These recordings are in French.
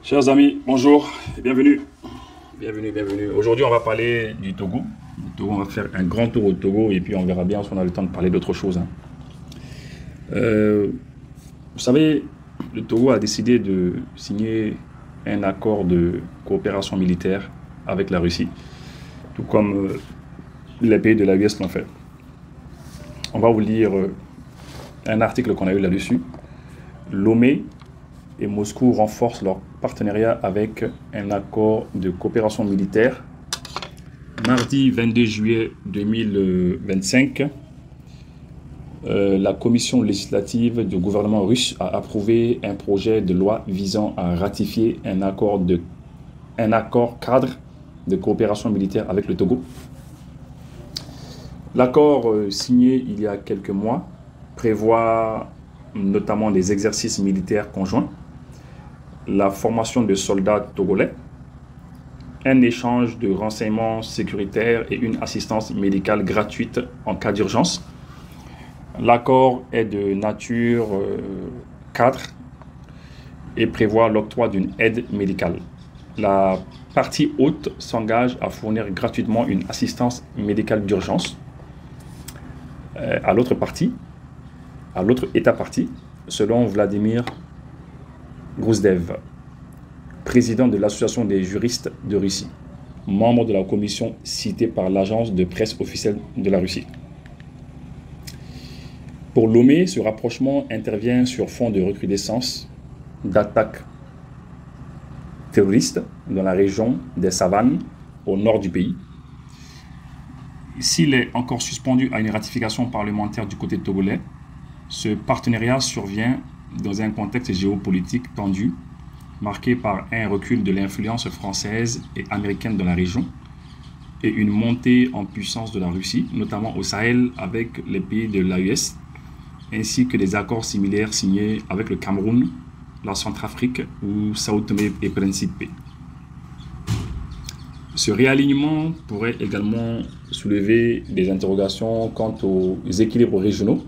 Chers amis, bonjour et bienvenue. Bienvenue, bienvenue. Aujourd'hui, on va parler du Togo. On va faire un grand tour au Togo et puis on verra bien si on a le temps de parler d'autre chose. Vous savez, le Togo a décidé de signer un accord de coopération militaire avec la Russie, tout comme les pays de l'AES l'ont fait. On va vous lire un article qu'on a eu là-dessus. Lomé et Moscou renforcent leur partenariat avec un accord de coopération militaire. Mardi 22 juillet 2025, la commission législative du gouvernement russe a approuvé un projet de loi visant à ratifier un accord cadre de coopération militaire avec le Togo. L'accord signé il y a quelques mois prévoit notamment des exercices militaires conjoints, la formation de soldats togolais, un échange de renseignements sécuritaires et une assistance médicale gratuite en cas d'urgence. L'accord est de nature cadre et prévoit l'octroi d'une aide médicale. La partie hôte s'engage à fournir gratuitement une assistance médicale d'urgence à l'autre État partie, selon Vladimir Grouzdev, président de l'Association des juristes de Russie, membre de la commission citée par l'agence de presse officielle de la Russie. Pour Lomé, ce rapprochement intervient sur fond de recrudescence d'attaques terroristes dans la région des Savanes, au nord du pays. S'il est encore suspendu à une ratification parlementaire du côté togolais, ce partenariat survient dans un contexte géopolitique tendu, marqué par un recul de l'influence française et américaine dans la région et une montée en puissance de la Russie, notamment au Sahel avec les pays de l'AES, ainsi que des accords similaires signés avec le Cameroun, la Centrafrique ou Sao Tomé et Principe. Ce réalignement pourrait également soulever des interrogations quant aux équilibres régionaux.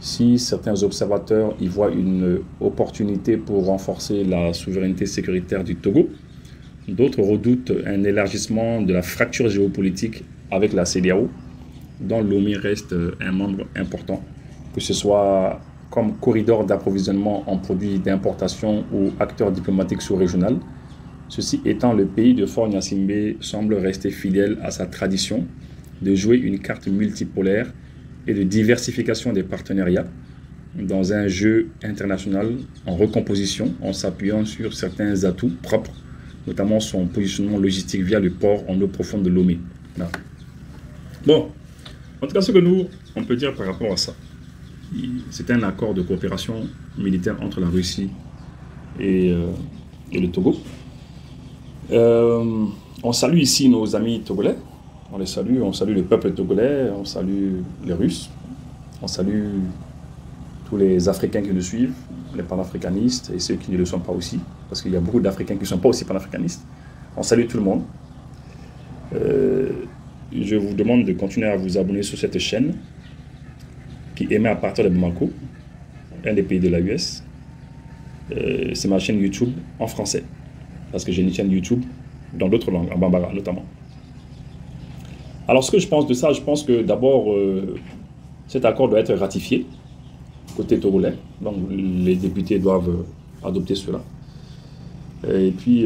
Si certains observateurs y voient une opportunité pour renforcer la souveraineté sécuritaire du Togo, d'autres redoutent un élargissement de la fracture géopolitique avec la CEDEAO, dont Lomé reste un membre important, que ce soit comme corridor d'approvisionnement en produits d'importation ou acteur diplomatique sous-régional. Ceci étant, le pays de Faure Gnassingbé semble rester fidèle à sa tradition de jouer une carte multipolaire et de diversification des partenariats dans un jeu international en recomposition en s'appuyant sur certains atouts propres, notamment son positionnement logistique via le port en eau profonde de Lomé. Là. Bon, en tout cas, ce que nous, on peut dire par rapport à ça, c'est un accord de coopération militaire entre la Russie et le Togo. On salue ici nos amis togolais. On salue le peuple togolais, on salue les Russes, on salue tous les Africains qui nous suivent, les panafricanistes et ceux qui ne le sont pas aussi, parce qu'il y a beaucoup d'Africains qui ne sont pas aussi panafricanistes. On salue tout le monde. Je vous demande de continuer à vous abonner sur cette chaîne qui émet à partir de Bamako, un des pays de l'AES. C'est ma chaîne YouTube en français, parce que j'ai une chaîne YouTube dans d'autres langues, en bambara notamment. Alors, ce que je pense de ça, je pense que d'abord, cet accord doit être ratifié côté togolais. Donc, les députés doivent adopter cela. Et puis,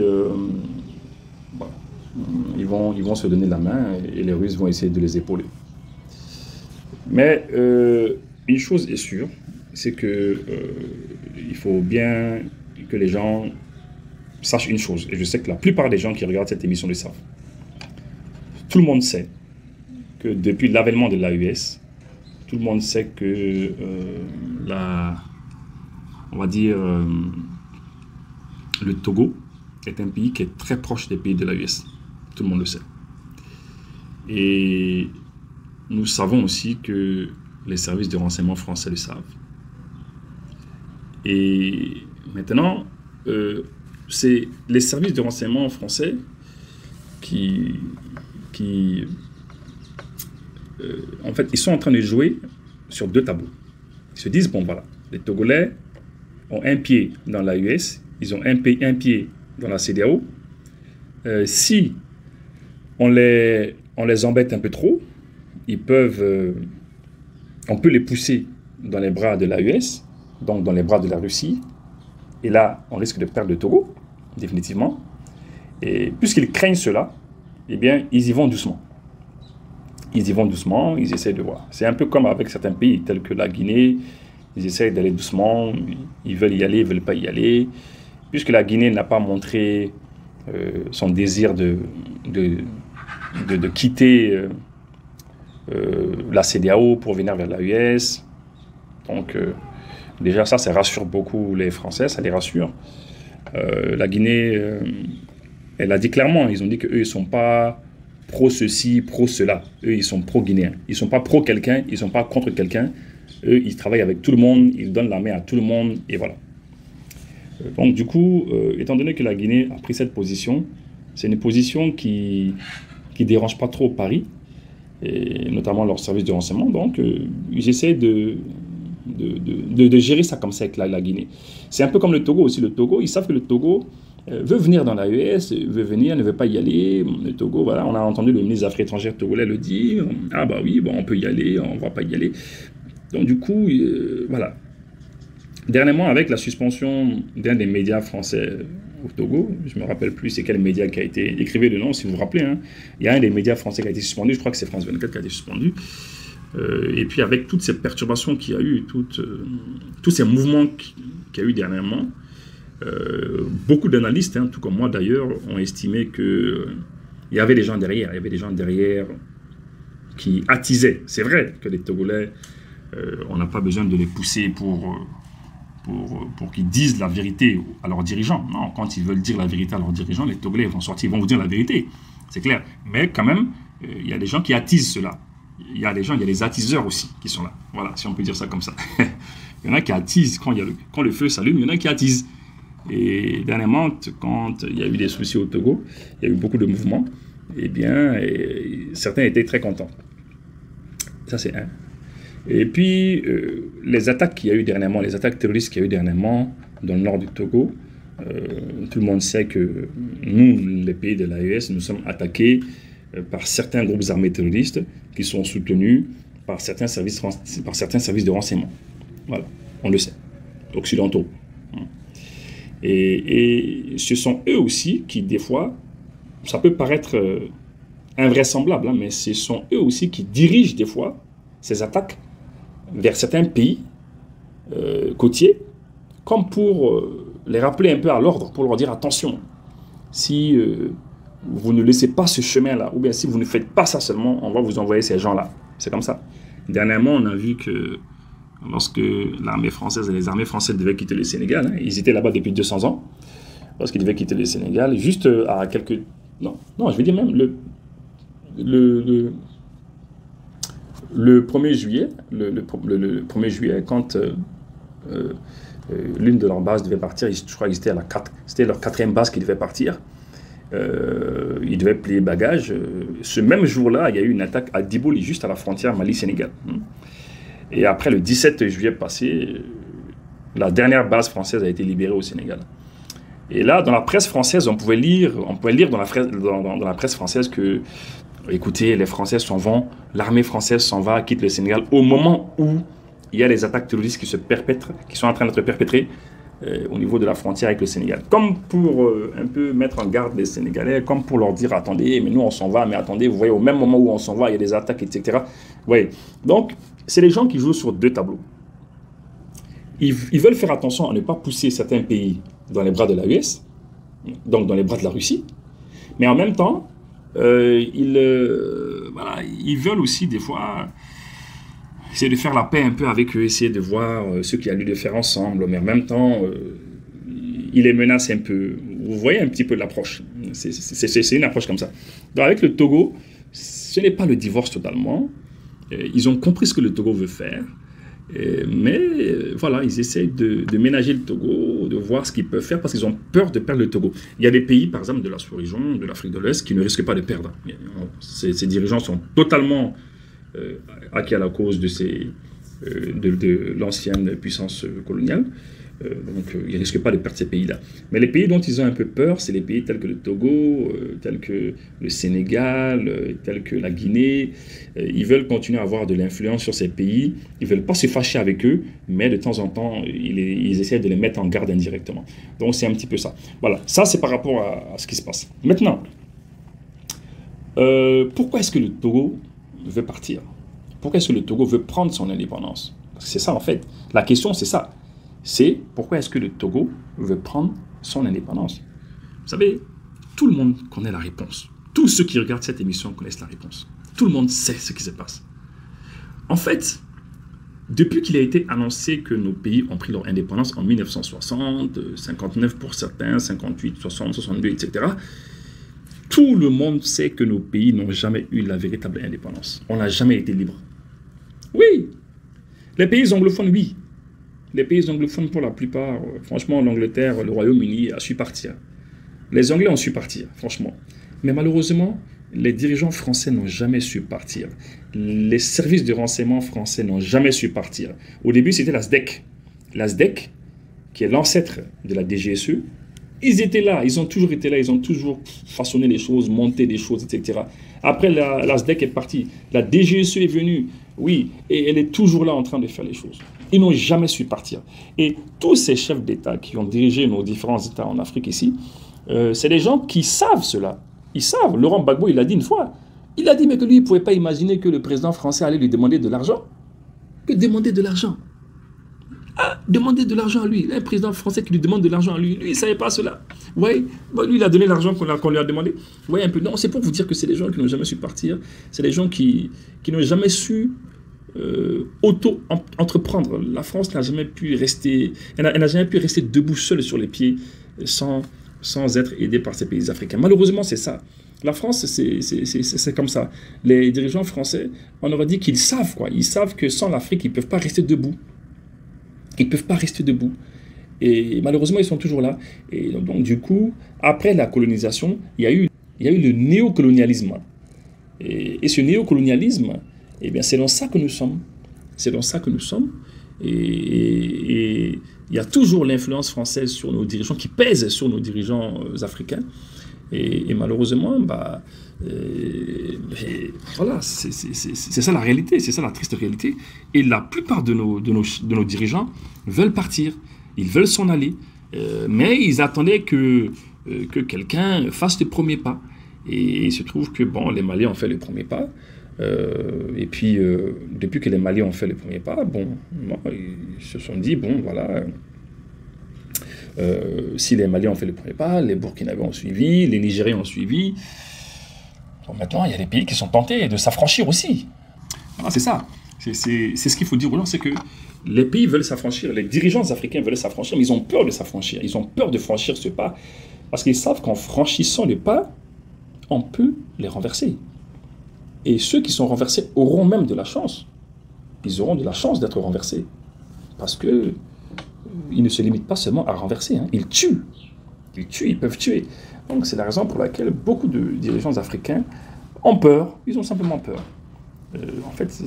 bon, ils vont se donner la main et les Russes vont essayer de les épauler. Mais une chose est sûre, c'est que il faut bien que les gens sachent une chose. Et je sais que la plupart des gens qui regardent cette émission le savent. Tout le monde sait que depuis l'avènement de l'AES, tout le monde sait que on va dire, le Togo est un pays qui est très proche des pays de l'AES. Tout le monde le sait. Et nous savons aussi que les services de renseignement français le savent. Et maintenant, c'est les services de renseignement français qui en fait, ils sont en train de jouer sur deux tableaux. Ils se disent, bon voilà, les Togolais ont un pied dans l'AES ils ont un pied dans la CEDEAO. Si on les embête un peu trop, on peut les pousser dans les bras de l'AES, donc dans les bras de la Russie. Et là, on risque de perdre le Togo, définitivement. Et puisqu'ils craignent cela, eh bien, ils y vont doucement. Ils y vont doucement, ils essaient de voir. C'est un peu comme avec certains pays, tels que la Guinée. Ils essaient d'aller doucement, ils veulent y aller, ils ne veulent pas y aller. Puisque la Guinée n'a pas montré son désir de quitter la CEDEAO pour venir vers l'AES. Donc, déjà, ça rassure beaucoup les Français, ça les rassure. La Guinée, elle a dit clairement, ils ont dit qu'eux, ils ne sont pas pro-ceci, pro-cela. Eux, ils sont pro-guinéens. Ils ne sont pas pro-quelqu'un, ils ne sont pas contre quelqu'un. Eux, ils travaillent avec tout le monde, ils donnent la main à tout le monde, et voilà. Donc, du coup, étant donné que la Guinée a pris cette position, c'est une position qui ne dérange pas trop Paris, et notamment leurs services de renseignement. Donc, ils essaient de gérer ça comme ça avec la Guinée. C'est un peu comme le Togo aussi. Le Togo, ils savent que le Togo veut venir dans l'AES, veut venir, ne veut pas y aller. Le Togo, voilà, on a entendu le ministre des Affaires étrangères togolais le dire. Ah bah oui, bon, on peut y aller, on ne va pas y aller. Donc du coup, voilà. Dernièrement, avec la suspension d'un des médias français au Togo, je ne me rappelle plus c'est quel média qui a été... Écrivez le nom si vous vous rappelez. Hein. Il y a un des médias français qui a été suspendu, je crois que c'est France 24 qui a été suspendu. Et puis avec toutes ces perturbations qu'il y a eu, tous ces mouvements qu'il y a eu dernièrement, beaucoup d'analystes, hein, tout comme moi d'ailleurs, ont estimé qu'il y avait des gens derrière, qui attisaient. C'est vrai que les Togolais, on n'a pas besoin de les pousser pour qu'ils disent la vérité à leurs dirigeants. Non, quand ils veulent dire la vérité à leurs dirigeants, les Togolais vont sortir, ils vont vous dire la vérité. C'est clair. Mais quand même, il y a des gens qui attisent cela. Il y a des attiseurs aussi qui sont là. Voilà, si on peut dire ça comme ça. Il y en a qui attisent. Quand le feu s'allume, il y en a qui attisent. Et dernièrement, quand il y a eu des soucis au Togo, il y a eu beaucoup de mouvements, eh bien, certains étaient très contents. Ça, c'est un. Et puis, les attaques qu'il y a eu dernièrement, les attaques terroristes qu'il y a eu dernièrement dans le nord du Togo, tout le monde sait que nous, les pays de l'AES, nous sommes attaqués par certains groupes armés terroristes qui sont soutenus par certains services de renseignement. Voilà, on le sait, occidentaux. Et ce sont eux aussi qui, des fois, ça peut paraître invraisemblable, hein, mais ce sont eux aussi qui dirigent des fois ces attaques vers certains pays côtiers, comme pour les rappeler un peu à l'ordre, pour leur dire attention, si vous ne laissez pas ce chemin-là, ou bien si vous ne faites pas ça seulement, on va vous envoyer ces gens-là. C'est comme ça. Dernièrement, on a vu que lorsque l'armée française et les armées françaises devaient quitter le Sénégal, hein, ils étaient là-bas depuis 200 ans, lorsqu'ils devaient quitter le Sénégal, juste à quelques... Non, je veux dire même le 1er juillet, le 1er juillet, quand l'une de leurs bases devait partir, je crois que c'était leur 4e base qui devait partir, ils devaient plier bagages. Ce même jour-là, il y a eu une attaque à Diboli, juste à la frontière Mali-Sénégal. Et après, le 17 juillet passé, la dernière base française a été libérée au Sénégal. Et là, dans la presse française, on pouvait lire dans la presse française que, écoutez, les Français s'en vont, l'armée française s'en va, quitte le Sénégal, au moment où il y a les attaques terroristes qui sont en train d'être perpétrées au niveau de la frontière avec le Sénégal. Comme pour un peu mettre en garde les Sénégalais, comme pour leur dire, attendez, mais nous on s'en va, mais attendez, vous voyez, au même moment où on s'en va, il y a des attaques, etc. Vous voyez. Donc, c'est les gens qui jouent sur deux tableaux. Ils veulent faire attention à ne pas pousser certains pays dans les bras de l'AES, donc dans les bras de la Russie, mais en même temps, ils veulent aussi des fois essayer de faire la paix un peu avec eux, essayer de voir ce qu'il y a lieu de faire ensemble, mais en même temps, ils les menacent un peu. Vous voyez un petit peu l'approche. C'est une approche comme ça. Donc avec le Togo, ce n'est pas le divorce totalement. Ils ont compris ce que le Togo veut faire. Mais voilà, ils essayent de ménager le Togo, de voir ce qu'ils peuvent faire parce qu'ils ont peur de perdre le Togo. Il y a des pays, par exemple, de la sous-région, de l'Afrique de l'Est, qui ne risquent pas de perdre. Ces dirigeants sont totalement acquis à la cause de l'ancienne puissance coloniale. Ils ne risquent pas de perdre ces pays-là. Mais les pays dont ils ont un peu peur, c'est les pays tels que le Togo, tels que le Sénégal, tels que la Guinée. Ils veulent continuer à avoir de l'influence sur ces pays. Ils ne veulent pas se fâcher avec eux, mais de temps en temps, ils essaient de les mettre en garde indirectement. Donc c'est un petit peu ça. Voilà, ça c'est par rapport à ce qui se passe. Maintenant, pourquoi est-ce que le Togo veut partir? Pourquoi est-ce que le Togo veut prendre son indépendance? Parce que c'est ça en fait. La question c'est ça. C'est pourquoi est-ce que le Togo veut prendre son indépendance? Vous savez, tout le monde connaît la réponse. Tous ceux qui regardent cette émission connaissent la réponse. Tout le monde sait ce qui se passe. En fait, depuis qu'il a été annoncé que nos pays ont pris leur indépendance en 1960, 59 pour certains, 58, 60, 62, etc., tout le monde sait que nos pays n'ont jamais eu la véritable indépendance. On n'a jamais été libre. Oui, les pays anglophones, oui. Les pays anglophones, pour la plupart, franchement, l'Angleterre, le Royaume-Uni a su partir. Les Anglais ont su partir, franchement. Mais malheureusement, les dirigeants français n'ont jamais su partir. Les services de renseignement français n'ont jamais su partir. Au début, c'était la SDEC. La SDEC, qui est l'ancêtre de la DGSE, ils étaient là, ils ont toujours été là, ils ont toujours façonné les choses, monté des choses, etc. Après, la SDEC est partie. La DGSE est venue, oui, et elle est toujours là en train de faire les choses. Ils n'ont jamais su partir. Et tous ces chefs d'État qui ont dirigé nos différents États en Afrique ici, c'est des gens qui savent cela. Ils savent. Laurent Gbagbo, il l'a dit une fois. Il a dit, mais que lui, il ne pouvait pas imaginer que le président français allait lui demander de l'argent. Que demander de l'argent? Ah, demander de l'argent à lui. Un président français qui lui demande de l'argent à lui. Lui, il ne savait pas cela. Oui, bon, lui, il a donné l'argent qu'on lui a demandé. Oui, un peu. Non, c'est pour vous dire que c'est des gens qui n'ont jamais su partir. C'est des gens qui n'ont jamais su auto-entreprendre. La France n'a jamais pu rester... Elle n'a jamais pu rester debout seule sur les pieds sans être aidée par ces pays africains. Malheureusement, c'est ça. La France, c'est comme ça. Les dirigeants français, on aurait dit qu'ils savent, quoi. Ils savent que sans l'Afrique, ils ne peuvent pas rester debout. Ils ne peuvent pas rester debout. Et malheureusement, ils sont toujours là. Et donc, du coup, après la colonisation, il y a eu le néocolonialisme. Et ce néocolonialisme, eh bien, c'est dans ça que nous sommes. C'est dans ça que nous sommes. Et il y a toujours l'influence française sur nos dirigeants, qui pèse sur nos dirigeants africains. Et malheureusement, voilà, c'est ça la réalité, c'est ça la triste réalité. Et la plupart de nos dirigeants veulent partir, ils veulent s'en aller, mais ils attendaient que quelqu'un fasse le premier pas. Et il se trouve que bon, les Maliens ont fait le premier pas. Et puis, depuis que les Maliens ont fait le premier pas, bon, ils se sont dit, bon, voilà... si les Maliens ont fait le premier pas, les Burkinabés ont suivi, les Nigériens ont suivi. Donc maintenant, il y a des pays qui sont tentés de s'affranchir aussi. Voilà, c'est ça. C'est ce qu'il faut dire aux gens, c'est que les pays veulent s'affranchir, les dirigeants africains veulent s'affranchir, mais ils ont peur de s'affranchir. Ils ont peur de franchir ce pas, parce qu'ils savent qu'en franchissant le pas, on peut les renverser. Et ceux qui sont renversés auront même de la chance. Ils auront de la chance d'être renversés. Parce que ils ne se limitent pas seulement à renverser, hein. Ils tuent. Ils tuent, ils peuvent tuer. Donc c'est la raison pour laquelle beaucoup de dirigeants africains ont peur. Ils ont simplement peur. En fait,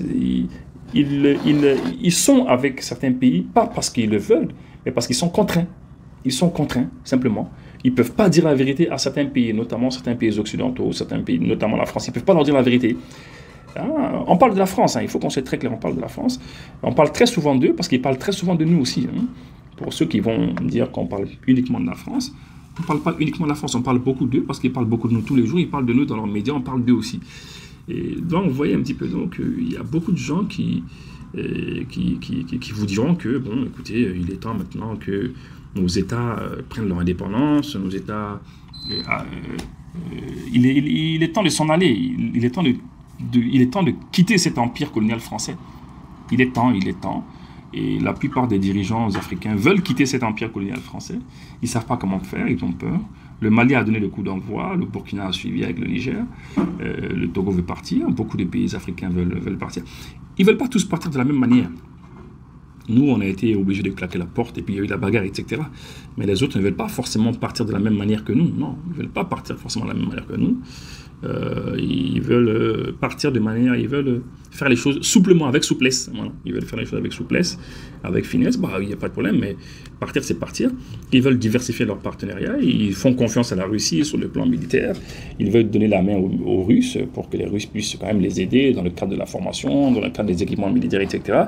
ils sont avec certains pays, pas parce qu'ils le veulent, mais parce qu'ils sont contraints. Ils sont contraints, simplement. Ils ne peuvent pas dire la vérité à certains pays, notamment certains pays occidentaux, certains pays, notamment la France. Ils ne peuvent pas leur dire la vérité. Ah, on parle de la France, hein. Il faut qu'on soit très clair, on parle de la France. On parle très souvent d'eux, parce qu'ils parlent très souvent de nous aussi, hein. Pour ceux qui vont dire qu'on parle uniquement de la France, on ne parle pas uniquement de la France, on parle beaucoup d'eux, parce qu'ils parlent beaucoup de nous tous les jours, ils parlent de nous dans leurs médias, on parle d'eux aussi. Et donc, vous voyez un petit peu, donc, il y a beaucoup de gens qui vous diront que, bon, écoutez, il est temps maintenant que nos États prennent leur indépendance, nos États... il est temps de s'en aller, il est temps de quitter cet empire colonial français. Il est temps. Et la plupart des dirigeants africains veulent quitter cet empire colonial français. Ils ne savent pas comment faire, ils ont peur. Le Mali a donné le coup d'envoi, le Burkina a suivi avec le Niger, le Togo veut partir, beaucoup de pays africains veulent partir. Ils ne veulent pas tous partir de la même manière. Nous, on a été obligés de claquer la porte et puis il y a eu la bagarre, etc. Mais les autres ne veulent pas forcément partir de la même manière que nous. Non, ils ne veulent pas partir forcément de la même manière que nous. Ils veulent partir de manière, ils veulent faire les choses souplement, avec souplesse. Voilà. Ils veulent faire les choses avec souplesse, avec finesse. Bah, il n'y a pas de problème, mais partir, c'est partir. Ils veulent diversifier leur partenariat. Ils font confiance à la Russie sur le plan militaire. Ils veulent donner la main aux Russes pour que les Russes puissent quand même les aider dans le cadre de la formation, dans le cadre des équipements militaires, etc.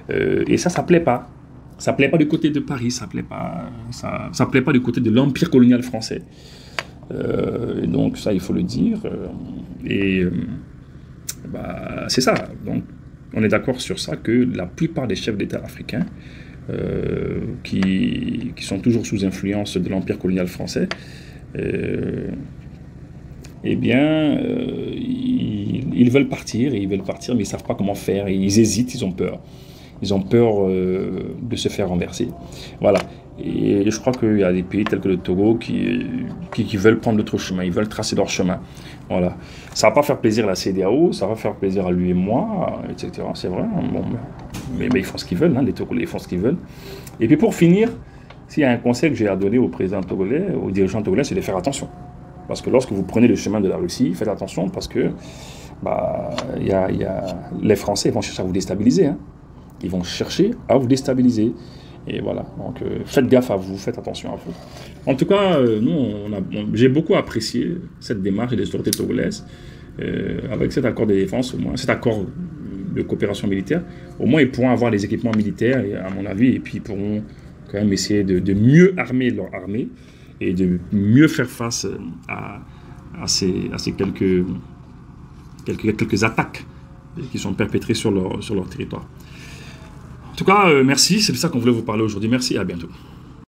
Et ça plaît pas. Ça plaît pas du côté de Paris, ça plaît pas du côté de l'empire colonial français. Et donc ça, il faut le dire. C'est ça. Donc, on est d'accord sur ça que la plupart des chefs d'État africains qui sont toujours sous influence de l'empire colonial français, ils veulent partir, mais ils ne savent pas comment faire. Ils hésitent, ils ont peur. Ils ont peur de se faire renverser. Voilà. Et je crois qu'il y a des pays tels que le Togo qui veulent prendre l'autre chemin, ils veulent tracer leur chemin. Voilà. Ça ne va pas faire plaisir à la CEDEAO, ça va faire plaisir à lui et moi, etc. C'est vrai. Bon, mais ils font ce qu'ils veulent, hein, les Togolais ils font ce qu'ils veulent. Et puis pour finir, s'il y a un conseil que j'ai à donner au président togolais, aux dirigeants togolais, c'est de faire attention. Parce que lorsque vous prenez le chemin de la Russie, faites attention parce que les Français vont chercher à vous déstabiliser. Hein. Ils vont chercher à vous déstabiliser. Et voilà, donc faites gaffe à vous, faites attention à vous. En tout cas, j'ai beaucoup apprécié cette démarche des autorités togolaises, avec cet accord de défense, au moins, cet accord de coopération militaire. Au moins, ils pourront avoir des équipements militaires, à mon avis, et puis ils pourront quand même essayer de mieux armer leur armée et de mieux faire face à ces quelques attaques qui sont perpétrées sur leur territoire. En tout cas, merci, c'est de ça qu'on voulait vous parler aujourd'hui. Merci et à bientôt.